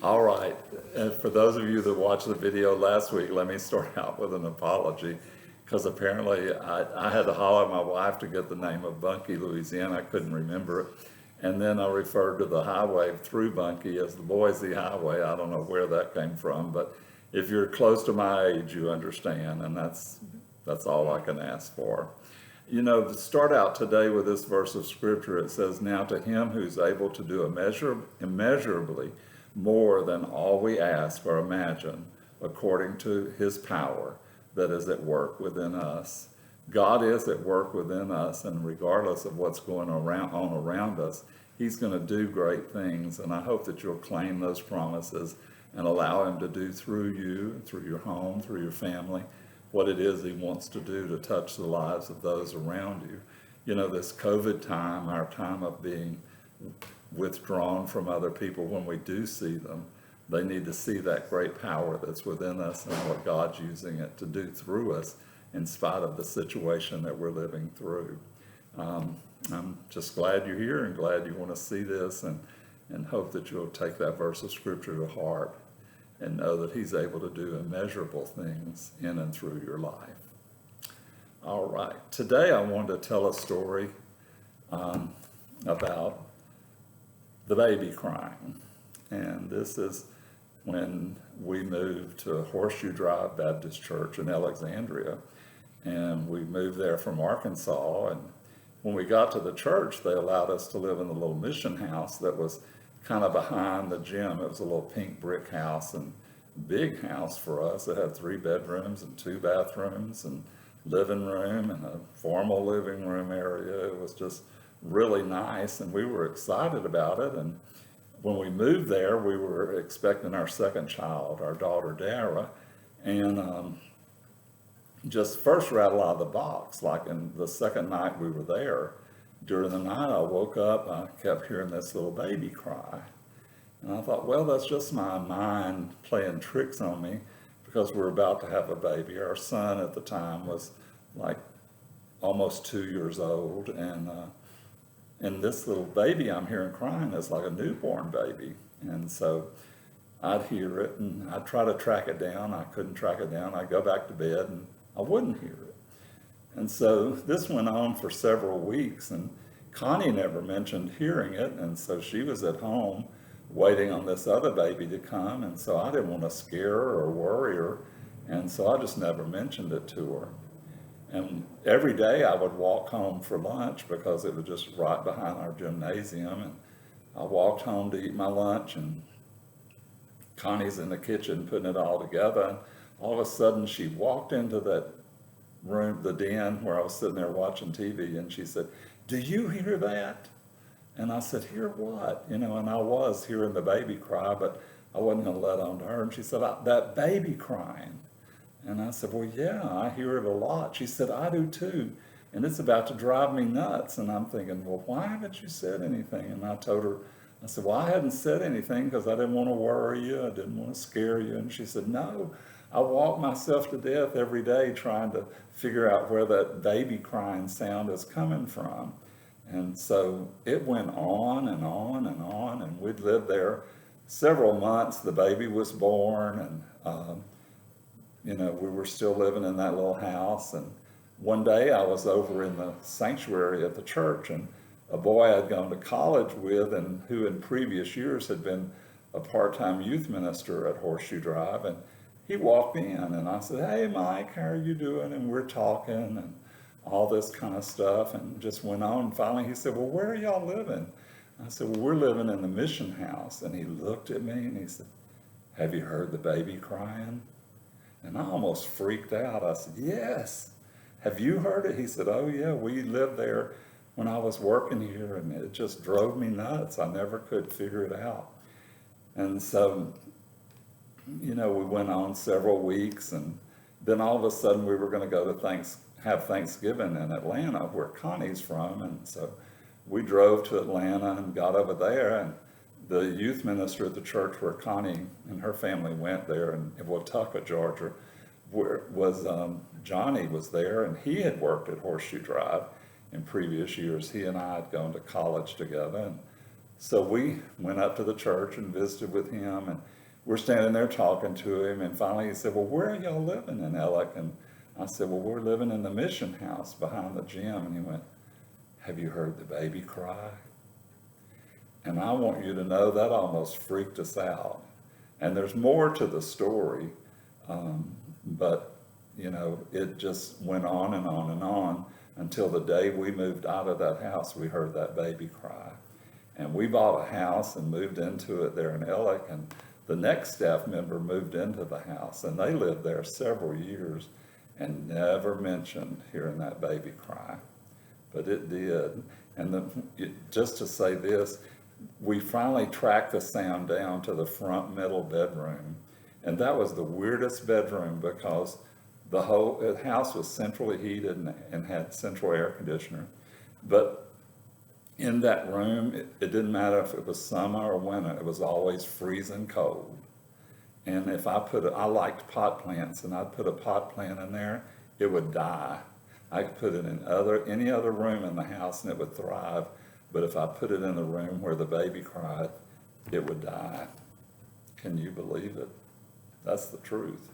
All right. And for those of you that watched the video last week, let me start out with an apology because apparently I had to holler at my wife to get the name of Bunkie, Louisiana. I couldn't remember it. And then I referred to the highway through Bunkie as the Boise Highway. I don't know where that came from, but if you're close to my age, you understand, and that's all I can ask for. You know, to start out today with this verse of scripture, it says, "Now to him who's able to do immeasurably more than all we ask or imagine, according to his power that is at work within us." God is at work within us, and regardless of what's going on around us, he's going to do great things. And I hope that you'll claim those promises and allow him to do through you, through your home, through your family, what it is he wants to do to touch the lives of those around you. You know, this COVID time, our time of being withdrawn from other people, when we do see them, they need to see that great power that's within us and what God's using it to do through us in spite of the situation that we're living through. I'm just glad you're here and glad you want to see this, and hope that you'll take that verse of scripture to heart and know that he's able to do immeasurable things in and through your life. All right, today I wanted to tell a story about the baby crying. And this is when we moved to Horseshoe Drive Baptist Church in Alexandria. And we moved there from Arkansas. And when we got to the church, they allowed us to live in the little mission house that was kind of behind the gym. It was a little pink brick house and big house for us. It had 3 bedrooms and 2 bathrooms and living room and a formal living room area. It was just really nice, and we were excited about it. And when we moved there, we were expecting our second child, our daughter Dara, and just first right out of the box, like in the second night we were there, during the night I woke up, I kept hearing this little baby cry. And I thought, well, that's just my mind playing tricks on me because we're about to have a baby. Our son at the time was like almost 2 years old, and this little baby I'm hearing crying is like a newborn baby. And so I'd hear it and I'd try to track it down. I couldn't track it down. I'd go back to bed and I wouldn't hear it. And so this went on for several weeks, and Connie never mentioned hearing it. And so she was at home waiting on this other baby to come. And so I didn't want to scare her or worry her. And so I just never mentioned it to her. And every day I would walk home for lunch because it was just right behind our gymnasium. And I walked home to eat my lunch, and Connie's in the kitchen putting it all together. And all of a sudden she walked into that room, the den where I was sitting there watching TV, and she said, "Do you hear that?" And I said, "Hear what?" You know, and I was hearing the baby cry, but I wasn't going to let on to her. And she said, "That baby crying." And I said, "Well, yeah, I hear it a lot." She said, "I do too. And it's about to drive me nuts." And I'm thinking, well, why haven't you said anything? And I told her, I said, "Well, I hadn't said anything because I didn't want to worry you. I didn't want to scare you." And she said, "No, I walk myself to death every day trying to figure out where that baby crying sound is coming from." And so it went on and on and on. And we'd lived there several months. The baby was born, and we were still living in that little house. And one day I was over in the sanctuary at the church, and a boy I'd gone to college with and who in previous years had been a part-time youth minister at Horseshoe Drive, and he walked in, and I said, "Hey, Mike, how are you doing?" And we're talking and all this kind of stuff, and just went on. And finally he said, "Well, where are y'all living?" I said, "Well, we're living in the mission house." And he looked at me and he said, "Have you heard the baby crying?" And I almost freaked out. I said, "Yes." "Have you heard it?" He said, "Oh yeah, we lived there when I was working here, and it just drove me nuts. I never could figure it out." And so, we went on several weeks, and then all of a sudden we were going to go to have Thanksgiving in Atlanta, where Connie's from. And so we drove to Atlanta and got over there, and the youth minister at the church where Connie and her family went there in Watauga, Georgia, Johnny was there, and he had worked at Horseshoe Drive in previous years. He and I had gone to college together, and So we went up to the church and visited with him, and we're standing there talking to him, and finally he said, well, where are y'all living in Ellick? And I said, well, we're living in the mission house behind the gym. And he went, have you heard the baby cry? And I want you to know that almost freaked us out. And there's more to the story, but you know, it just went on and on and on until the day we moved out of that house, we heard that baby cry. And we bought a house and moved into it there in Ellick, and the next staff member moved into the house, and they lived there several years and never mentioned hearing that baby cry. But it did. And just to say this, we finally tracked the sound down to the front middle bedroom. And that was the weirdest bedroom because the whole house was centrally heated and had central air conditioner. But in that room, it didn't matter if it was summer or winter, it was always freezing cold. And if I liked pot plants, and I'd put a pot plant in there, it would die. I could put it in any other room in the house and it would thrive. But if I put it in the room where the baby cried, it would die. Can you believe it? That's the truth.